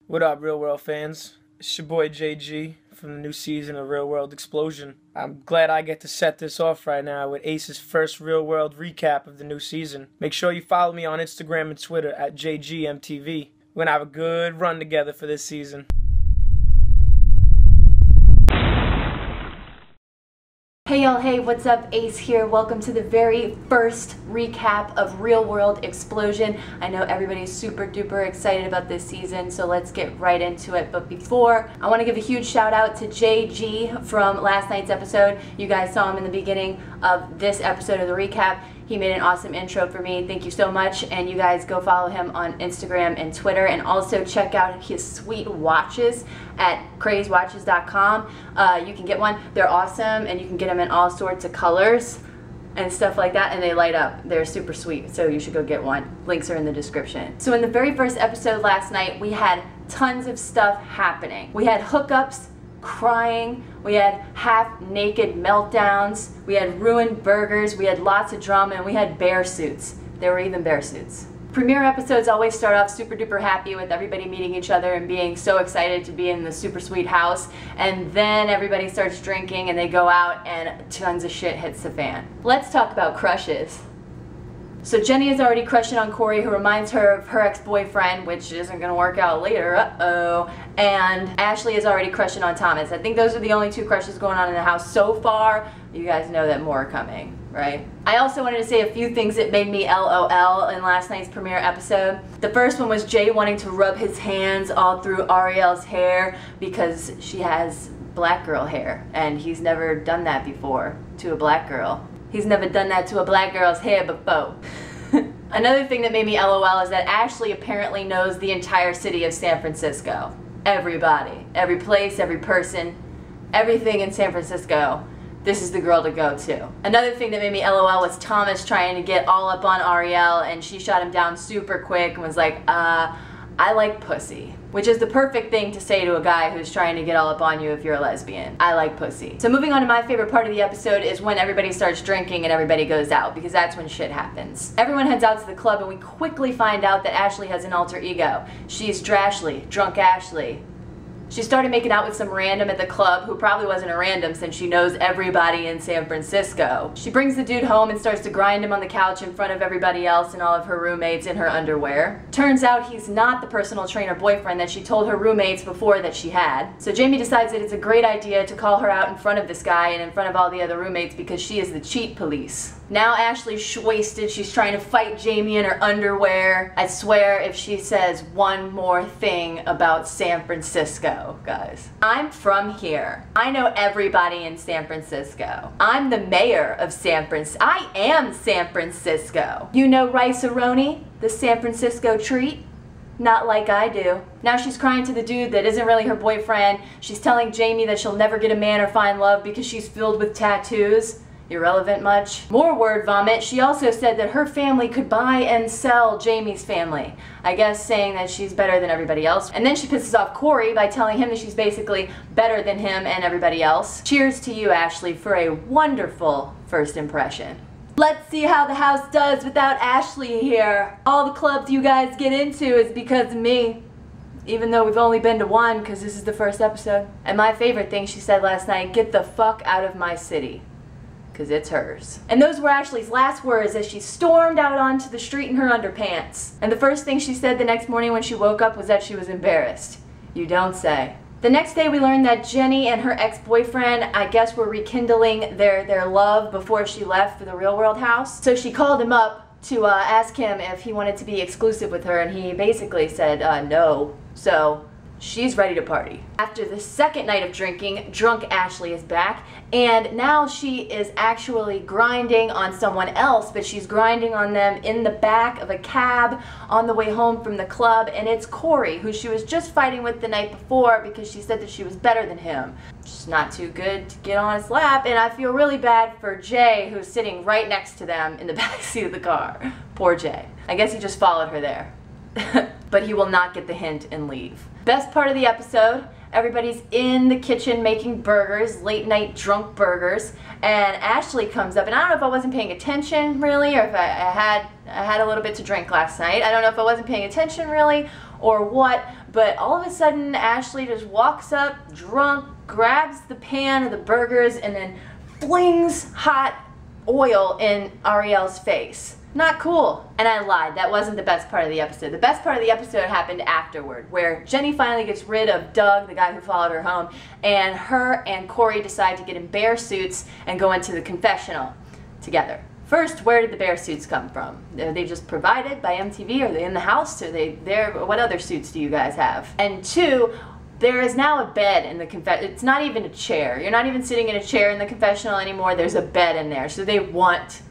What up, Real World fans? It's your boy JG from the new season of Real World Explosion. I'm glad I get to set this off right now with Ace's first Real World recap of the new season. Make sure you follow me on Instagram and Twitter at JGMTV. We're gonna have a good run together for this season. Hey y'all, hey, what's up? Ace here. Welcome to the very first recap of Real World Explosion. I know everybody's super duper excited about this season, so let's get right into it. But before, I want to give a huge shout out to JG from last night's episode. You guys saw him in the beginning of this episode of the recap. He made an awesome intro for me. Thank you so much. And you guys go follow him on Instagram and Twitter. And also check out his sweet watches at crazewatches.com. You can get one. They're awesome. And you can get them in all sorts of colors and stuff like that. And they light up. They're super sweet. So you should go get one. Links are in the description. So in the very first episode last night, we had tons of stuff happening. We had hookups, crying, we had half-naked meltdowns, we had ruined burgers, we had lots of drama, and we had bear suits. There were even bear suits. Premiere episodes always start off super duper happy with everybody meeting each other and being so excited to be in the super sweet house, and then everybody starts drinking and they go out and tons of shit hits the fan. Let's talk about crushes. So Jenny is already crushing on Corey, who reminds her of her ex-boyfriend, which isn't going to work out later, uh-oh. And Ashley is already crushing on Thomas. I think those are the only two crushes going on in the house so far. You guys know that more are coming, right? I also wanted to say a few things that made me LOL in last night's premiere episode. The first one was Jay wanting to rub his hands all through Ariel's hair because she has black girl hair, and he's never done that before to a black girl. He's never done that to a black girl's hair before. Another thing that made me LOL is that Ashley apparently knows the entire city of San Francisco. Everybody, every place, every person, everything in San Francisco. This is the girl to go to. Another thing that made me LOL was Thomas trying to get all up on Ariel, and she shot him down super quick and was like, I like pussy. Which is the perfect thing to say to a guy who's trying to get all up on you if you're a lesbian. I like pussy. So moving on to my favorite part of the episode is when everybody starts drinking and everybody goes out, because that's when shit happens. Everyone heads out to the club and we quickly find out that Ashley has an alter ego. She's Drashley, Drunk Ashley. She started making out with some random at the club who probably wasn't a random since she knows everybody in San Francisco. She brings the dude home and starts to grind him on the couch in front of everybody else and all of her roommates in her underwear. Turns out he's not the personal trainer boyfriend that she told her roommates before that she had. So Jamie decides that it's a great idea to call her out in front of this guy and in front of all the other roommates because she is the cheat police. Now Ashley's wasted, she's trying to fight Jamie in her underwear. I swear if she says one more thing about San Francisco, guys. I'm from here. I know everybody in San Francisco. I'm the mayor of San Francisco. I am San Francisco. You know rice-a-roni, the San Francisco treat? Not like I do. Now she's crying to the dude that isn't really her boyfriend. She's telling Jamie that she'll never get a man or find love because she's filled with tattoos. Irrelevant much. More word vomit. She also said that her family could buy and sell Jamie's family. I guess saying that she's better than everybody else. And then she pisses off Corey by telling him that she's basically better than him and everybody else. Cheers to you, Ashley, for a wonderful first impression. Let's see how the house does without Ashley here. All the clubs you guys get into is because of me. Even though we've only been to one because this is the first episode. And my favorite thing she said last night, get the fuck out of my city. Because it's hers. And those were Ashley's last words as she stormed out onto the street in her underpants. And the first thing she said the next morning when she woke up was that she was embarrassed. You don't say. The next day we learned that Jenny and her ex-boyfriend, I guess, were rekindling their love before she left for the real world house. So she called him up to ask him if he wanted to be exclusive with her, and he basically said no. So she's ready to party. After the second night of drinking, drunk Ashley is back, and now she is actually grinding on someone else, but she's grinding on them in the back of a cab on the way home from the club, and it's Corey, who she was just fighting with the night before because she said that she was better than him. Just not too good to get on his lap, and I feel really bad for Jay, who's sitting right next to them in the back seat of the car. Poor Jay. I guess he just followed her there. But he will not get the hint and leave. Best part of the episode, everybody's in the kitchen making burgers, late night drunk burgers, and Ashley comes up, and I don't know if I wasn't paying attention really, or if I had a little bit to drink last night. I don't know if I wasn't paying attention really or what, But all of a sudden, Ashley just walks up, drunk, grabs the pan of the burgers, and then flings hot oil in Ariel's face. Not cool. And I lied. That wasn't the best part of the episode. The best part of the episode happened afterward, where Jenny finally gets rid of Doug, the guy who followed her home, and her and Corey decide to get in bear suits and go into the confessional together. First, where did the bear suits come from? Are they just provided by MTV? Are they in the house? Are they there? What other suits do you guys have? And two, there is now a bed in the confessional. It's not even a chair. You're not even sitting in a chair in the confessional anymore. There's a bed in there. So they want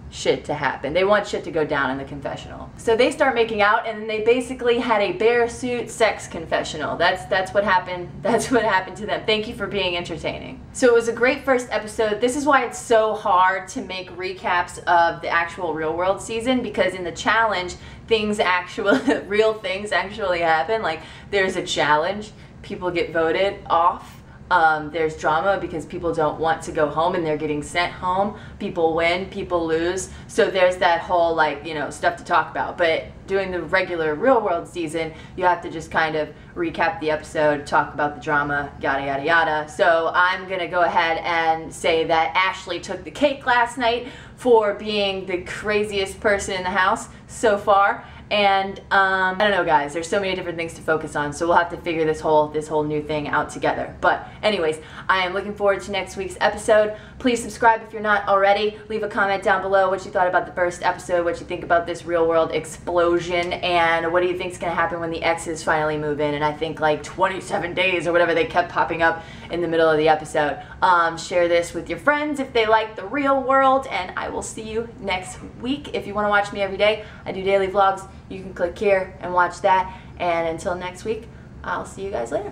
shit to happen. They want shit to go down in the confessional. So they start making out, and they basically had a bear suit sex confessional. That's what happened. That's what happened to them. Thank you for being entertaining. So it was a great first episode. This is why it's so hard to make recaps of the actual Real World season, because in the challenge, real things actually happen. Like, there's a challenge, people get voted off. There's drama because people don't want to go home and they're getting sent home. People win, people lose. So there's that whole, like, you know, stuff to talk about. But doing the regular Real World season, you have to just kind of recap the episode, talk about the drama, yada yada yada. So I'm gonna go ahead and say that Ashley took the cake last night for being the craziest person in the house so far. And I don't know, guys, there's so many different things to focus on, so we'll have to figure this whole new thing out together. But anyways, I am looking forward to next week's episode. Please subscribe if you're not already. Leave a comment down below what you thought about the first episode, what you think about this Real World explosion, and what do you think is going to happen when the exes finally move in. And I think like 27 days or whatever they kept popping up in the middle of the episode. Share this with your friends if they like the Real World, and I will see you next week. If you want to watch me every day, I do daily vlogs. You can click here and watch that. And until next week, I'll see you guys later.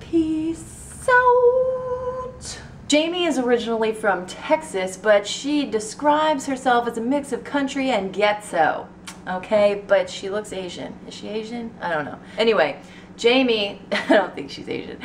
Peace out. Jamie is originally from Texas, but she describes herself as a mix of country and ghetto. Okay, but she looks Asian. Is she Asian? I don't know. Anyway, Jamie, I don't think she's Asian.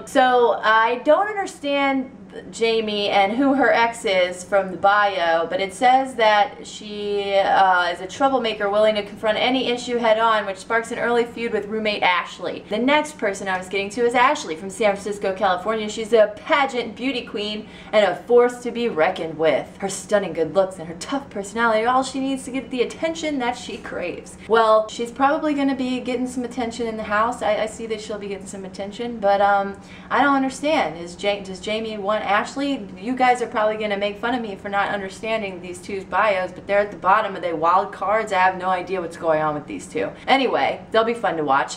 So I don't understand Jamie and who her ex is from the bio, but it says that she is a troublemaker willing to confront any issue head on, which sparks an early feud with roommate Ashley. The next person I was getting to is Ashley from San Francisco, California. She's a pageant beauty queen and a force to be reckoned with. Her stunning good looks and her tough personality are all she needs to get the attention that she craves. Well, she's probably going to be getting some attention in the house. I see that she'll be getting some attention, but I don't understand. Does Jamie want Ashley? You guys are probably going to make fun of me for not understanding these two's bios, but they're at the bottom of their wild cards. I have no idea what's going on with these two. Anyway, they'll be fun to watch.